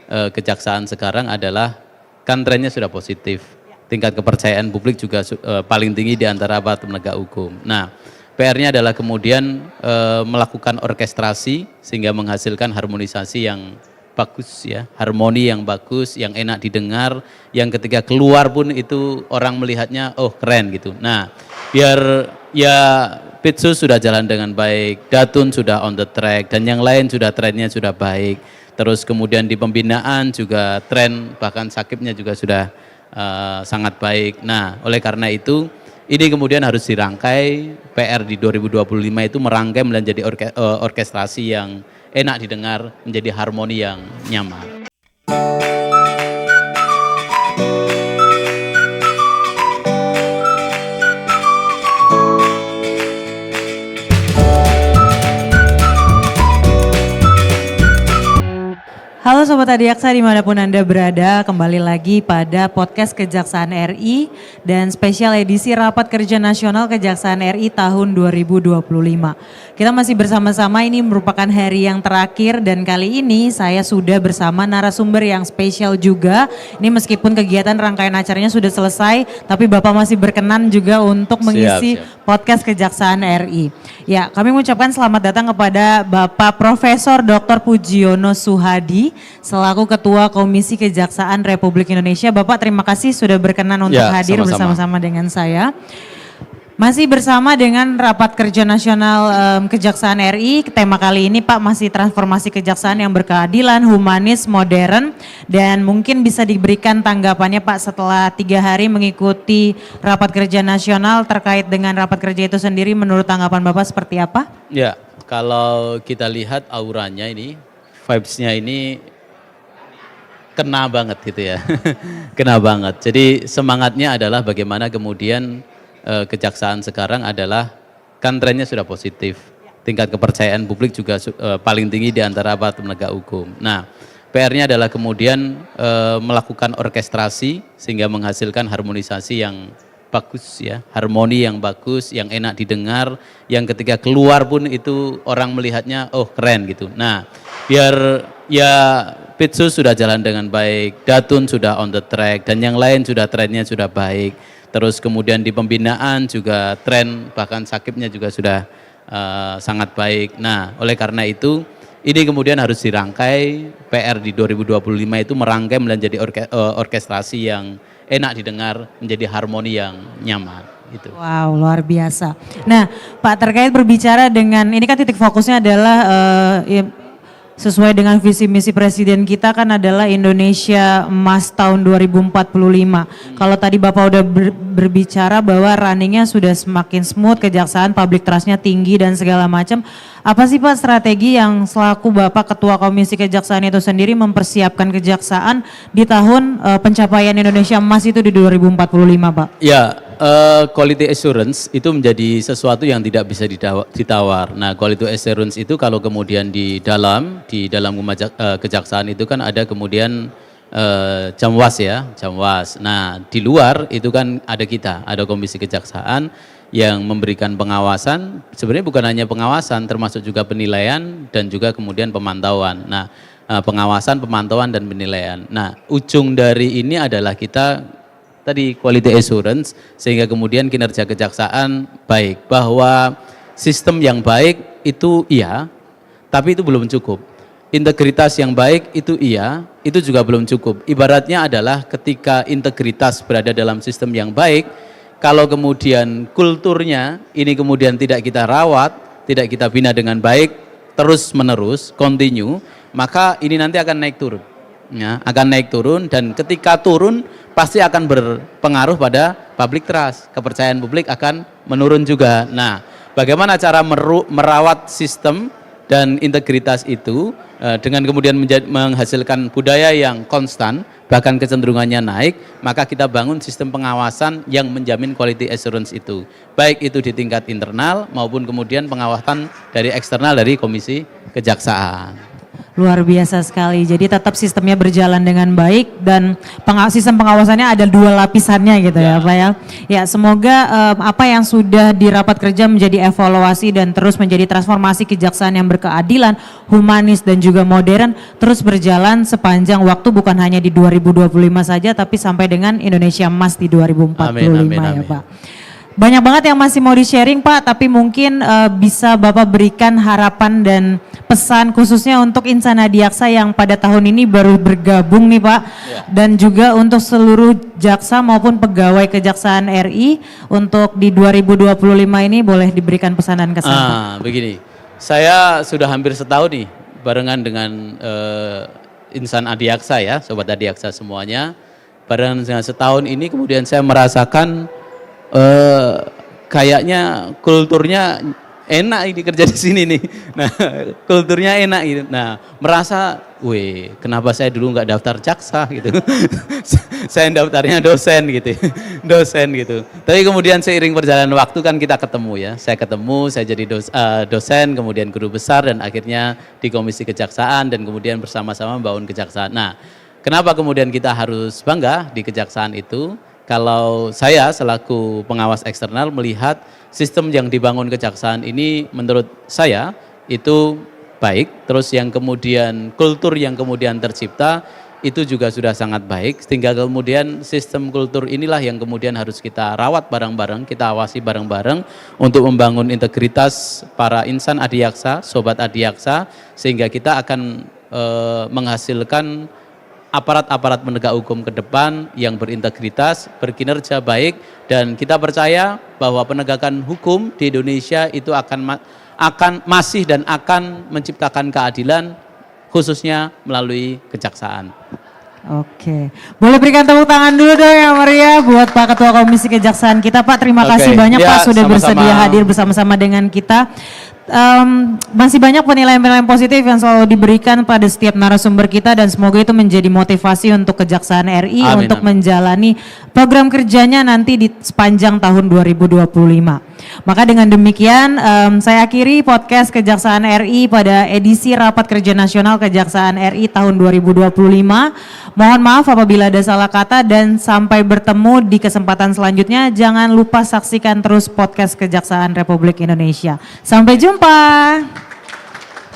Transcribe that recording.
kejaksaan sekarang adalah kan trennya sudah positif. Tingkat kepercayaan publik juga paling tinggi di antara aparat penegak hukum. Nah, PR-nya adalah kemudian melakukan orkestrasi sehingga menghasilkan harmonisasi yang bagus ya, harmoni yang bagus, yang enak didengar, yang ketika keluar pun itu orang melihatnya oh keren gitu. Nah, biar ya Pitsus sudah jalan dengan baik, Datun sudah on the track, dan yang lain sudah trennya sudah baik. Terus kemudian di pembinaan juga tren, bahkan sakitnya juga sudah sangat baik. Nah, oleh karena itu ini kemudian harus dirangkai, PR di 2025 itu merangkai menjadi orkestrasi yang enak didengar, menjadi harmoni yang nyaman. Halo Sobat Adiaksa dimanapun Anda berada, kembali lagi pada podcast Kejaksaan RI dan spesial edisi Rapat Kerja Nasional Kejaksaan RI tahun 2025. Kita masih bersama-sama, ini merupakan hari yang terakhir dan kali ini saya sudah bersama narasumber yang spesial juga. Ini meskipun kegiatan rangkaian acaranya sudah selesai, tapi Bapak masih berkenan juga untuk mengisi podcast Kejaksaan RI. Ya, kami mengucapkan selamat datang kepada Bapak Profesor Dr. Pujiono Suhadi selaku Ketua Komisi Kejaksaan Republik Indonesia. Bapak terima kasih sudah berkenan untuk hadir bersama-sama dengan saya. Masih bersama dengan Rapat Kerja Nasional Kejaksaan RI, tema kali ini Pak masih transformasi kejaksaan yang berkeadilan, humanis, modern, dan mungkin bisa diberikan tanggapannya Pak setelah 3 hari mengikuti Rapat Kerja Nasional terkait dengan Rapat Kerja itu sendiri, menurut tanggapan Bapak seperti apa? Ya, kalau kita lihat auranya ini, vibes-nya ini kena banget gitu ya, kena banget. Jadi semangatnya adalah bagaimana kemudian kejaksaan sekarang adalah kan trennya sudah positif, tingkat kepercayaan publik juga paling tinggi di antara aparat penegak hukum. Nah, PR-nya adalah kemudian melakukan orkestrasi sehingga menghasilkan harmonisasi yang bagus ya, harmoni yang bagus, yang enak didengar, yang ketika keluar pun itu orang melihatnya oh keren gitu. Nah, biar ya Pitsus sudah jalan dengan baik, Datun sudah on the track, dan yang lain sudah trennya sudah baik. Terus kemudian di pembinaan juga tren, bahkan sakitnya juga sudah sangat baik. Nah, oleh karena itu ini kemudian harus dirangkai, PR di 2025 itu merangkai menjadi orkestrasi yang enak didengar, menjadi harmoni yang nyaman. Gitu. Wow, luar biasa. Nah, Pak, terkait berbicara dengan, ini kan titik fokusnya adalah sesuai dengan visi misi presiden kita kan adalah Indonesia Emas tahun 2045. Kalau tadi Bapak udah berbicara bahwa runningnya sudah semakin smooth, kejaksaan public trustnya tinggi dan segala macam. Apa sih Pak strategi yang selaku Bapak Ketua Komisi Kejaksaan itu sendiri mempersiapkan kejaksaan di tahun pencapaian Indonesia Emas itu di 2045 Pak? Ya. Quality assurance itu menjadi sesuatu yang tidak bisa ditawar. Nah, quality assurance itu kalau kemudian di dalam kejaksaan itu kan ada kemudian Jamwas ya, Jamwas. Nah, di luar itu kan ada kita, ada Komisi Kejaksaan yang memberikan pengawasan. Sebenarnya bukan hanya pengawasan, termasuk juga penilaian dan juga kemudian pemantauan. Nah, pengawasan, pemantauan dan penilaian. Nah, ujung dari ini adalah kita tadi quality assurance sehingga kemudian kinerja kejaksaan baik, bahwa sistem yang baik itu iya, tapi itu belum cukup. Integritas yang baik itu iya, itu juga belum cukup. Ibaratnya adalah ketika integritas berada dalam sistem yang baik, kalau kemudian kulturnya ini kemudian tidak kita rawat, tidak kita bina dengan baik, terus menerus, continue, maka ini nanti akan naik turun. Ya, akan naik turun, dan ketika turun pasti akan berpengaruh pada public trust, kepercayaan publik akan menurun juga. Nah, bagaimana cara merawat sistem dan integritas itu dengan kemudian menghasilkan budaya yang konstan, bahkan kecenderungannya naik, maka kita bangun sistem pengawasan yang menjamin quality assurance itu, baik itu di tingkat internal maupun kemudian pengawasan dari eksternal dari Komisi Kejaksaan. Luar biasa sekali. Jadi tetap sistemnya berjalan dengan baik dan sistem pengawasannya ada 2 lapisannya gitu ya Pak ya. Ya semoga apa yang sudah di rapat kerja menjadi evaluasi dan terus menjadi transformasi kejaksaan yang berkeadilan, humanis dan juga modern terus berjalan sepanjang waktu, bukan hanya di 2025 saja tapi sampai dengan Indonesia Emas di 2045 ya Pak. Banyak banget yang masih mau di-sharing Pak, tapi mungkin bisa Bapak berikan harapan dan pesan khususnya untuk Insan Adiaksa yang pada tahun ini baru bergabung nih Pak. Dan juga untuk seluruh jaksa maupun pegawai Kejaksaan RI untuk di 2025 ini boleh diberikan pesan dan kesan Pak. Begini, saya sudah hampir setahun nih barengan dengan Insan Adiaksa ya, Sobat Adiaksa semuanya. Barengan dengan setahun ini kemudian saya merasakan kayaknya kulturnya enak ini kerja di sini nih. Nah, kulturnya enak gitu. Nah, merasa, weh, kenapa saya dulu nggak daftar jaksa gitu. Saya daftarnya dosen gitu. Dosen gitu. Tapi kemudian seiring perjalanan waktu kan kita ketemu ya. Saya ketemu, saya jadi dosen, kemudian guru besar dan akhirnya di Komisi Kejaksaan dan kemudian bersama-sama membangun kejaksaan. Nah, kenapa kemudian kita harus bangga di kejaksaan itu? Kalau saya selaku pengawas eksternal melihat sistem yang dibangun kejaksaan ini menurut saya itu baik, terus yang kemudian kultur yang kemudian tercipta itu juga sudah sangat baik, sehingga kemudian sistem kultur inilah yang kemudian harus kita rawat bareng-bareng, kita awasi bareng-bareng untuk membangun integritas para insan adiaksa, sobat adiaksa, sehingga kita akan menghasilkan aparat-aparat penegak hukum ke depan yang berintegritas, berkinerja baik, dan kita percaya bahwa penegakan hukum di Indonesia itu akan masih dan akan menciptakan keadilan khususnya melalui kejaksaan. Oke, boleh berikan tepuk tangan dulu dong yang meriah buat Pak Ketua Komisi Kejaksaan kita Pak. Terima kasih banyak Pak sudah bersedia hadir bersama-sama dengan kita. Masih banyak penilaian-penilaian positif yang selalu diberikan pada setiap narasumber kita dan semoga itu menjadi motivasi untuk Kejaksaan RI untuk menjalani program kerjanya nanti di sepanjang tahun 2025. Maka dengan demikian saya akhiri podcast Kejaksaan RI pada edisi Rapat Kerja Nasional Kejaksaan RI tahun 2025. Mohon maaf apabila ada salah kata dan sampai bertemu di kesempatan selanjutnya. Jangan lupa saksikan terus podcast Kejaksaan Republik Indonesia. Sampai jumpa.